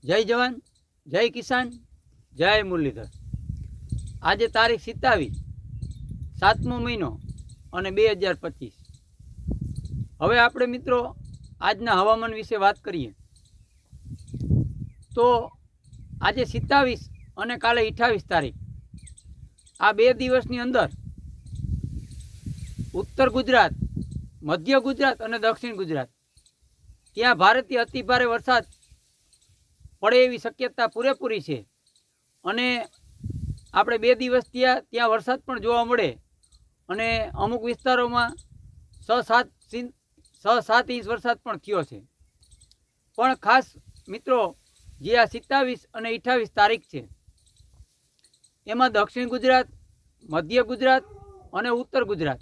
જય જવાન, જય કિસાન, જય મુરલીધર। આજે તારીખ 27, 7મો મહિનો અને 2025। હવે આપણે મિત્રો આજના હવામાન વિશે વાત કરીએ તો આજે 27 અને કાલે 28 તારીખ, આ 2 દિવસની અંદર ઉત્તર ગુજરાત, મધ્ય ગુજરાત અને દક્ષિણ ગુજરાત ત્યાં ભારેથી અતિભારે વરસાદ પડે એવી શક્યતા પૂરેપૂરી છે। અને આપણે 2 દિવસ ત્યાં વરસાદ પણ જોવા મળે અને અમુક વિસ્તારોમાં 6-7 ઇંચ વરસાદ પણ થયો છે। પણ ખાસ મિત્રો, જે આ 27 અને 28 તારીખ છે એમાં દક્ષિણ ગુજરાત, મધ્ય ગુજરાત અને ઉત્તર ગુજરાત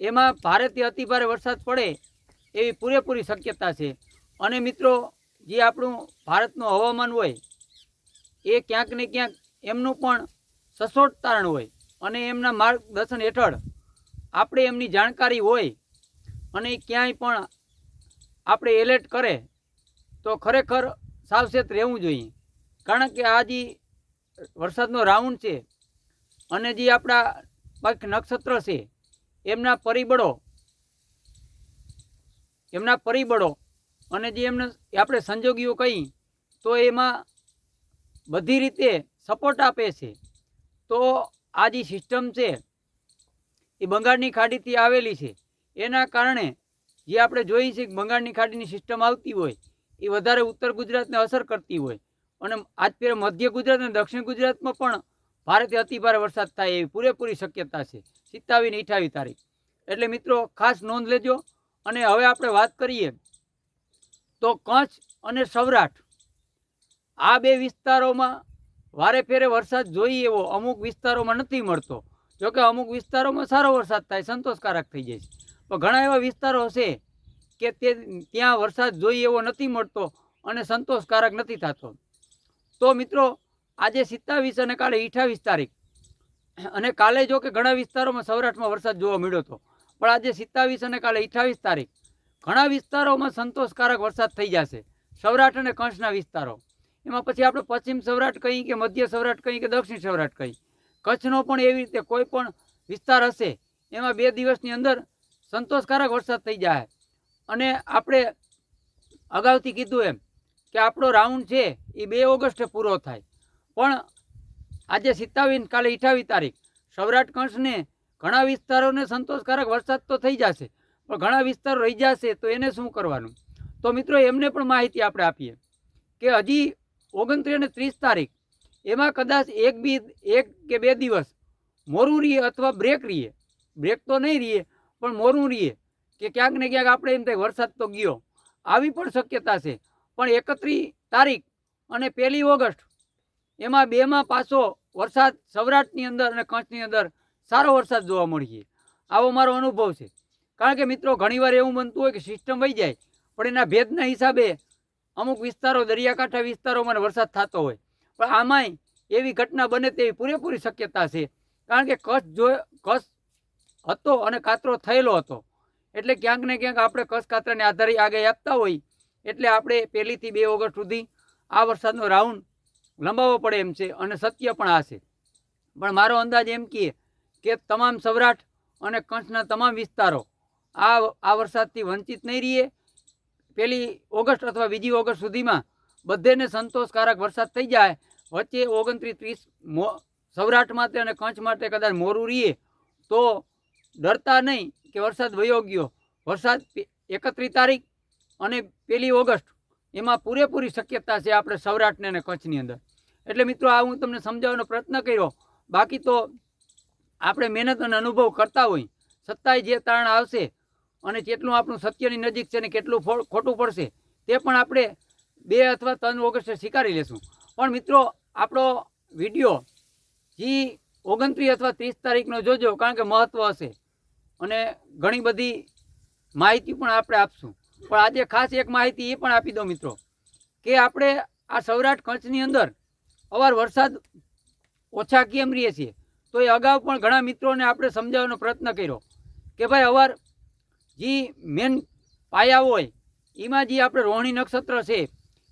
એમાં ભારેથી અતિભારે વરસાદ પડે એવી પૂરેપૂરી શક્યતા છે। અને મિત્રો, જે આપણું ભારતનું હવામાન હોય એ ક્યાંક ને ક્યાંક એમનું પણ સચોટ તારણ હોય અને એમના માર્ગદર્શન હેઠળ આપણે એમની જાણકારી હોય અને ક્યાંય પણ આપણે એલર્ટ કરે તો ખરેખર સાવચેત રહેવું જોઈએ। કારણ કે આ જે વરસાદનો રાઉન્ડ છે અને જે આપણા પક્ષ નક્ષત્ર છે એમના પરિબળો અને જે એમને આપણે સંજોગીઓ કહી તો એમાં બધી રીતે સપોર્ટ આપે છે। તો આ જે સિસ્ટમ છે એ બંગાળની ખાડીથી આવેલી છે, એના કારણે જે આપણે જોઈએ છીએ કે બંગાળની ખાડીની સિસ્ટમ આવતી હોય એ વધારે ઉત્તર ગુજરાતને અસર કરતી હોય અને આજ પહેલાં મધ્ય ગુજરાત અને દક્ષિણ ગુજરાતમાં પણ ભારેથી અતિભારે વરસાદ થાય એવી પૂરેપૂરી શક્યતા છે 27 ને 28 તારીખ। એટલે મિત્રો ખાસ નોંધ લેજો। અને હવે આપણે વાત કરીએ તો કચ્છ અને સૌરાષ્ટ્ર આ 2 વિસ્તારોમાં વારે ફેરે વરસાદ જોઈએ એવો અમુક વિસ્તારોમાં નથી મળતો। જોકે અમુક વિસ્તારોમાં સારો વરસાદ થાય, સંતોષકારક થઈ જાય છે, પણ ઘણા એવા વિસ્તારો છે કે ત્યાં વરસાદ જોઈએ એવો નથી મળતો અને સંતોષકારક નથી થતો। તો મિત્રો આજે 27 અને કાલે 28 તારીખ, અને કાલે જો કે ઘણા વિસ્તારોમાં સૌરાષ્ટ્રમાં વરસાદ જોવા મળ્યો હતો, પણ આજે 27 અને કાલે 28 તારીખ ઘણા વિસ્તારોમાં સંતોષકારક વરસાદ થઈ જશે। સૌરાષ્ટ્ર અને કચ્છના વિસ્તારો એમાં પછી આપણે પશ્ચિમ સૌરાષ્ટ્ર કહીએ કે મધ્ય સૌરાષ્ટ્ર કહીએ કે દક્ષિણ સૌરાષ્ટ્ર કહીએ, કચ્છનો પણ એવી રીતે કોઈ પણ વિસ્તાર હશે એમાં 2 દિવસની અંદર સંતોષકારક વરસાદ થઈ જાય। અને આપણે અગાઉથી કીધું એમ કે આપણો રાઉન્ડ છે એ 2 ઓગસ્ટે પૂરો થાય, પણ આજે 27 કાલે 28 તારીખ સૌરાષ્ટ્ર કચ્છને ઘણા વિસ્તારોને સંતોષકારક વરસાદ તો થઈ જશે, પણ ઘણા વિસ્તારો રહી જશે તો એને શું કરવાનું? તો મિત્રો એમને પણ માહિતી આપણે આપીએ કે હજી 29 અને 30 તારીખ એમાં કદાચ એક કે બે દિવસ મોરું રહીએ અથવા બ્રેક રહીએ, બ્રેક તો નહીં રહીએ પણ મોરું રહીએ કે ક્યાંક ને ક્યાંક આપણે એમ થાય વરસાદ તો ગયો, આવી પણ શક્યતા છે। પણ 31 તારીખ અને 1 ઓગસ્ટ એમાં બેમાં પાછો વરસાદ સૌરાષ્ટ્રની અંદર અને કચ્છની અંદર સારો વરસાદ જોવા મળશે, આવો મારો અનુભવ છે। કારણ કે મિત્રો ઘણીવાર એવું બનતું હોય કે સિસ્ટમ વહી જાય પણ એના ભેદના હિસાબે અમુક વિસ્તારો, દરિયાકાંઠા વિસ્તારોમાં વરસાદ થતો હોય, પણ આમાંય એવી ઘટના બને તેવી પૂરેપૂરી શક્યતા છે। કારણ કે કચ્છ હતો અને કાતરો થયેલો હતો, એટલે ક્યાંક ને ક્યાંક આપણે કચ્છ કાતરાને આધારે આગાહી આપતા હોય, એટલે આપણે 1 થી 2 ઓગસ્ટ સુધી આ વરસાદનો રાઉન્ડ લંબાવવો પડે એમ છે અને શક્ય પણ આ છે। પણ મારો અંદાજ એમ કહે કે તમામ સૌરાષ્ટ્ર અને કચ્છના તમામ વિસ્તારો આ વરસાદથી વંચિત નહીં રહીએ। 1 ઓગસ્ટ અથવા 2 ઓગસ્ટ સુધીમાં બધેને સંતોષકારક વરસાદ થઈ જાય। વચ્ચે 29-30 સૌરાષ્ટ્ર માટે અને કચ્છ માટે કદાચ મોરું રહીએ તો ડરતા નહીં કે વરસાદ વયો ગયો। વરસાદ 31 તારીખ અને 1 ઓગસ્ટ એમાં પૂરેપૂરી શક્યતા છે આપણે સૌરાષ્ટ્રને અને કચ્છની અંદર। એટલે મિત્રો આ હું તમને સમજાવવાનો પ્રયત્ન કર્યો, બાકી તો આપણે મહેનત અને અનુભવ કરતા હોય છતાંય જે તારણ આવશે અને જેટલું આપણું સત્યની નજીક છે ને કેટલું ખોટું પડશે તે પણ આપણે 2 અથવા 3 ઓગસ્ટે સ્વીકારી લેશું। પણ મિત્રો આપણો વિડીયો જે 29 અથવા 30 તારીખનો જોજો, કારણ કે મહત્ત્વ હશે અને ઘણી બધી માહિતી પણ આપણે આપશું। પણ આજે ખાસ એક માહિતી એ પણ આપી દો મિત્રો કે આપણે આ સૌરાષ્ટ્ર કચ્છની અંદર અવાર વરસાદ ઓછા કેમ રહીએ છીએ, તો એ અગાઉ પણ ઘણા મિત્રોને આપણે સમજાવવાનો પ્રયત્ન કર્યો કે ભાઈ અવાર જે મેન પાયા હોય એમાં જે આપણે રોહિણી નક્ષત્ર છે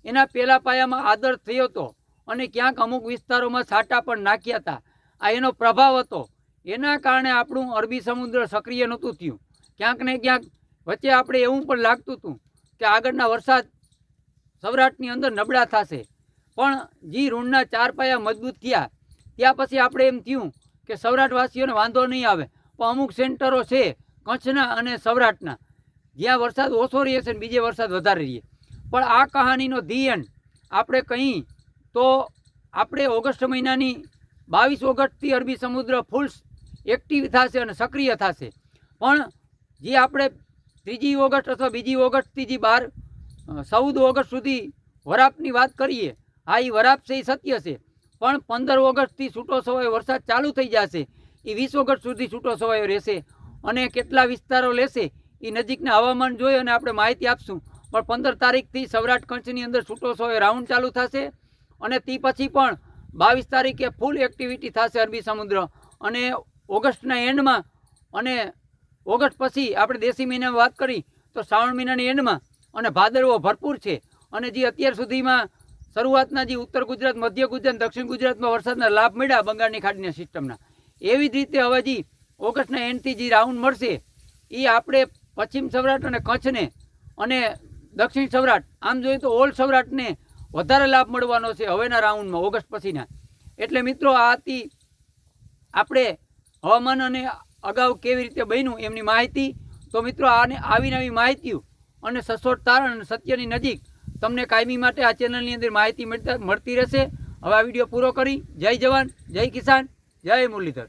એના પહેલા પાયામાં આદર થયો હતો અને ક્યાંક અમુક વિસ્તારોમાં છાંટા પણ નાખ્યા હતા. આ એનો પ્રભાવ હતો. એના કારણે આપણું અરબી સમુદ્ર સક્રિય નહોતું થયું. ક્યાંક ને ક્યાંક વચ્ચે આપણે એવું પણ લાગતું હતું કે આગળના વરસાદ સૌરાષ્ટ્રની અંદર નબળા થશે, પણ જે ઋણના 4 પાયા મજબૂત થયા ત્યાં પછી આપણે એમ થયું કે સૌરાષ્ટ્રવાસીઓને વાંધો નહીં આવે. પણ અમુક સેન્ટરો છે કચ્છના અને સૌરાષ્ટ્રના જ્યાં વરસાદ ઓછો રહે છે ને બીજે વરસાદ વધારે રહે. પણ આ કહાનીનો ધી એન્ડ આપણે કહી તો આપણે ઓગસ્ટ મહિનાની 22 ઓગસ્ટથી અરબી સમુદ્ર ફૂલ એક્ટિવ થશે અને સક્રિય થશે. પણ જે આપણે 3 ઓગસ્ટ અથવા 2 ઓગસ્ટથી જે 14 ઓગસ્ટ સુધી વરાપની વાત કરીએ, હા એ વરાપ છે એ સત્ય છે, પણ 15 ઓગસ્ટથી છૂટો છવાયો વરસાદ ચાલુ થઈ જશે. એ 20 ઓગસ્ટ સુધી છૂટો છવાયો રહેશે અને કેટલા વિસ્તારો લેશે એ નજીકના હવામાન જોઈ અને આપણે માહિતી આપશું. પણ 15 તારીખથી સૌરાષ્ટ્ર કચ્છની અંદર છૂટો છવાયો રાઉન્ડ ચાલુ થશે અને તે પછી પણ 22 તારીખે ફૂલ એક્ટિવિટી થશે અરબી સમુદ્ર. અને ઓગસ્ટના એન્ડમાં અને ઓગસ્ટ પછી આપણે દેશી મહિનામાં વાત કરી તો શ્રાવણ મહિનાની એન્ડમાં અને ભાદરવો ભરપૂર છે. અને જે અત્યાર સુધીમાં શરૂઆતના જે ઉત્તર ગુજરાત, મધ્ય ગુજરાત, દક્ષિણ ગુજરાતમાં વરસાદના લાભ મળ્યા બંગાળની ખાડીના સિસ્ટમના, એવી જ રીતે હવે જે ઓગસ્ટના એન્ડથી જે રાઉન્ડ મળશે એ આપણે પશ્ચિમ સૌરાષ્ટ્ર અને કચ્છને અને દક્ષિણ સૌરાષ્ટ્ર આમ જોઈએ તો ઓલ સૌરાષ્ટ્રને વધારે લાભ મળવાનો છે હવેના રાઉન્ડમાં ઓગસ્ટ પછીના. એટલે મિત્રો આ હતી આપણે હવામાન અને અગાઉ કેવી રીતે બન્યું એમની માહિતી. તો મિત્રો આને આવી નવી માહિતીઓ અને સચોટ તારણ અને સત્યની નજીક તમને કાયમી માટે આ ચેનલની અંદર માહિતી મળતી રહેશે. હવે આ વિડીયો પૂરો કરી જય જવાન, જય કિસાન, જય મુરલીધર.